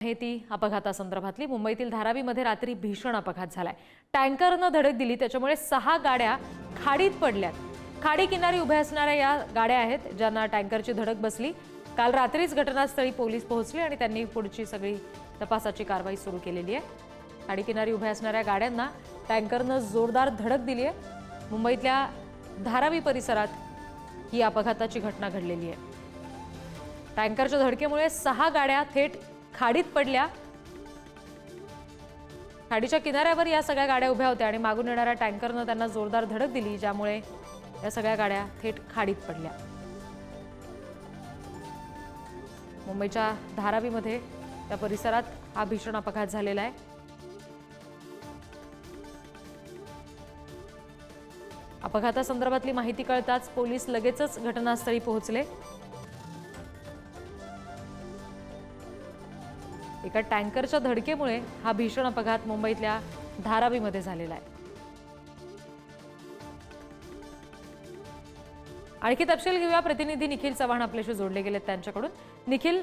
आहे ती अपघातासंदर्भातली मुंबईतील धारावीमध्ये रात्री भीषण अपघात झालाय। टँकरनं धडक दिली, त्याच्यामुळे 6 गाड्या खाडीत पडल्यात। खाडी किनारी उभ्या असणाऱ्या या गाड्या आहेत ज्यांना टँकरची धडक बसली। काल रात्रीच घटनास्थळी पोलीस पोहोचले आणि त्यांनी पुढची सगळी तपासाची कारवाई सुरू केलेली आहे। खाडी किनारी उभ्या असणाऱ्या गाड्यांना टँकरनं जोरदार धडक दिली आहे। मुंबईतल्या धारावी परिसरात ही अपघाताची घटना घडलेली आहे। टँकरच्या धडकेमुळे 6 गाड्या थेट खाडीत पडल्या। खाडीच्या किनाऱ्यावर या सगळ्या गाड्या उभ्या होत्या आणि मागून येणाऱ्या टँकरनं त्यांना जोरदार धडक दिली, ज्यामुळे या सगळ्या गाड्या थेट खाडीत पडल्या। मुंबईच्या धारावीमध्ये त्या परिसरात हा भीषण अपघात झालेला आहे। अपघातासंदर्भातली माहिती कळताच पोलीस लगेचच घटनास्थळी पोहोचले। एका टँकरच्या धडकेमुळे हा भीषण अपघात मुंबईतल्या धारावीमध्ये झालेला आहे। आणखी तपशील घेऊया, प्रतिनिधी निखिल चव्हाण आपल्याशी जोडले गेलेत त्यांच्याकडून। निखिल,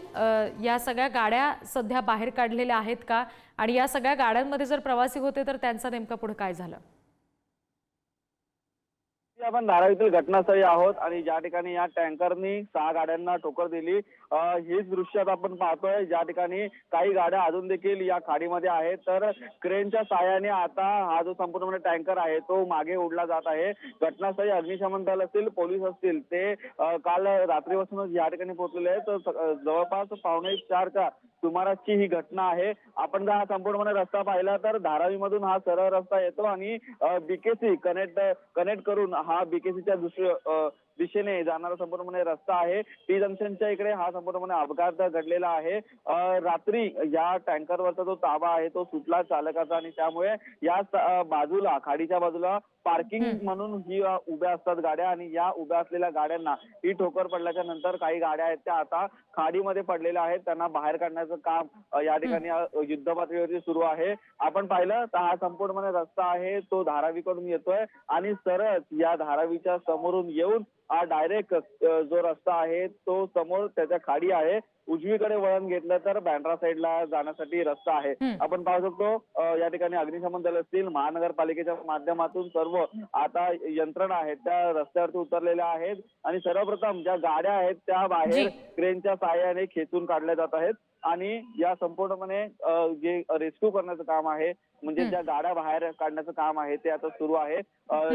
या सगळ्या गाड्या सध्या बाहेर काढलेल्या आहेत का, आणि या सगळ्या गाड्यांमध्ये जर प्रवासी होते तर त्यांचा नेमका पुढे काय झालं? आपण धारावीतील घटनास्थळी आहोत आणि ज्या ठिकाणी या टँकरनी 6 गाड्यांना ठोकर दिली, हीच दृश्यात आपण पाहतोय। ज्या ठिकाणी काही गाड्या अजून देखील या खाडीमध्ये आहेत, तर क्रेनच्या साहाय्याने आता हा जो संपूर्ण टँकर आहे तो मागे ओढला जात आहे। घटनास्थळी अग्निशमन दल असतील, पोलीस असतील, ते काल रात्रीपासूनच या ठिकाणी पोहोचलेले आहेत। जवळपास 3:45च्या सुमारासची ही घटना आहे। आपण जर हा संपूर्ण रस्ता पाहिला तर धारावीमधून हा सरळ रस्ता येतो आणि बीकेसी कनेक्ट करून हा बीकेसीच्या दिशेने जाणारा संपूर्णपणे रस्ता आहे। टी जंक्शनच्या इकडे हा संपूर्णपणे अपघात घडलेला आहे। रात्री या टँकरवरचा जो ताबा आहे तो सुटला चालकाचा, आणि त्यामुळे या बाजूला, खाडीच्या बाजूला पार्किंग म्हणून ही उभ्या असतात गाड्या, आणि या उभ्या असलेल्या गाड्यांना ही ठोकर पडल्याच्या नंतर काही गाड्या आहेत त्या आता खाडीमध्ये पडलेल्या आहेत। त्यांना बाहेर काढण्याचं काम या ठिकाणी युद्ध पातळीवरती सुरू आहे। आपण पाहिलं तर हा संपूर्णपणे रस्ता आहे तो धारावीकडून येतोय आणि सरळ या धारावीच्या समोरून येऊन हा डायरेक्ट जो रस्ता आहे तो समोर त्याच्या खाडी आहे, उजवीकडे वळण घेतलं तर बँड्रा साईडला जाण्यासाठी रस्ता आहे। आपण पाहू शकतो या ठिकाणी अग्निशमन दल असतील, महानगरपालिकेच्या माध्यमातून सर्व आता यंत्रणा आहेत त्या रस्त्यावरती उतरलेल्या आहेत आणि सर्वप्रथम ज्या गाड्या आहेत त्या बाहेर क्रेनच्या साहाय्याने खेचून काढल्या जात आहेत आणि या संपूर्णपणे जे रेस्क्यू करण्याचं काम आहे, म्हणजे ज्या गाड्या बाहेर काढण्याचं काम आहे ते आता सुरू आहे।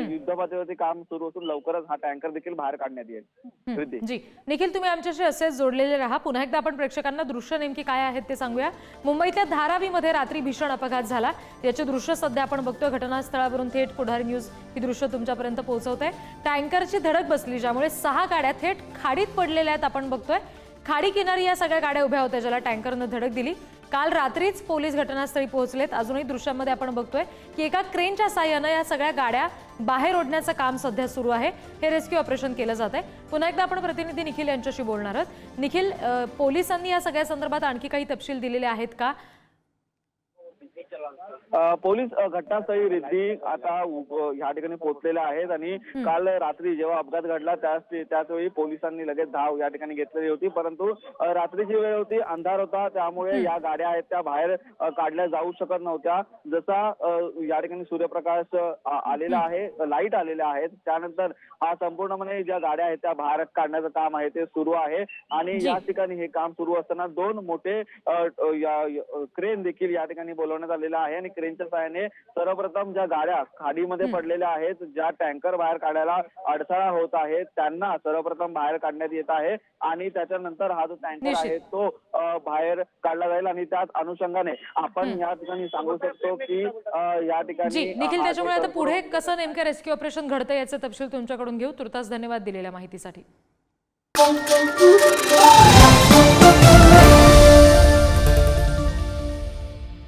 युद्ध पातळीवरती काम सुरू असून लवकरच हा टँकर देखील बाहेर काढण्यात येईल। जी निखिल, तुम्ही आमच्याशी असेच जोडलेले राहा। पुन्हा एकदा आपण प्रेक्षकांना दृश्य नेमकी काय आहेत ते सांगूया। मुंबईतल्या धारावीमध्ये रात्री भीषण अपघात झाला, याचे दृश्य सध्या आपण बघतोय। घटनास्थळावरून थेट पुढारी न्यूज ही दृश्य तुमच्यापर्यंत पोहोचवते। टँकरची धडक बसली, ज्यामुळे 6 गाड्या थेट खाडीत पडलेल्या आहेत। आपण बघतोय खाडी किनारी या सगळ्या गाड्या उभ्या होत्या ज्याला टँकरनं धडक दिली। काल रात्रीच पोलीस घटनास्थळी पोहोचलेत। अजूनही दृश्यामध्ये आपण बघतोय की एका क्रेनच्या साहाय्यानं या सगळ्या गाड्या बाहेर ओढण्याचं काम सध्या सुरू आहे। हे रेस्क्यू ऑपरेशन केलं जात आहे। पुन्हा एकदा आपण प्रतिनिधी निखिल यांच्याशी बोलणार आहोत। निखिल, पोलिसांनी या सगळ्या संदर्भात आणखी काही तपशील दिलेले आहेत का? पोलीस घटनास्थळी रिद्धी आता या ठिकाणी पोहोचलेल्या आहेत आणि काल रात्री जेव्हा अपघात घडला त्याचवेळी पोलिसांनी लगेच धाव या ठिकाणी घेतलेली होती, परंतु रात्रीची वेळ होती, अंधार होता, त्यामुळे या गाड्या आहेत त्या बाहेर काढल्या जाऊ शकत नव्हत्या। जसा या ठिकाणी सूर्यप्रकाश आलेला आहे, लाईट आलेल्या आहेत, त्यानंतर हा संपूर्णपणे ज्या गाड्या आहेत त्या बाहेर काढण्याचं काम आहे ते सुरू आहे। आणि या ठिकाणी हे काम सुरू असताना 2 मोठे क्रेन देखील या ठिकाणी बोलवण्यात आलेला आहे आणि क्रेनच्या सहाय्याने सर्वप्रथम ज्या गाड्या खाडीमध्ये पडलेल्या आहेत, ज्या टँकर बाहेर काढायला अडथळा होत आहे, त्यांना सर्वप्रथम बाहेर काढण्यात येत आहे आणि त्याच्यानंतर हा जो टँकर आहे तो बाहेर काढला जाईल। आणि त्याच अनुषंगाने आपण या ठिकाणी सांगू शकतो की या ठिकाणी निखिल, त्याच्यामुळे आता पुढे कसं नेमकं रेस्क्यू ऑपरेशन घडतं याचे तपशील तुमच्याकडून घेऊ। तुर्तास धन्यवाद दिलेल्या माहितीसाठी।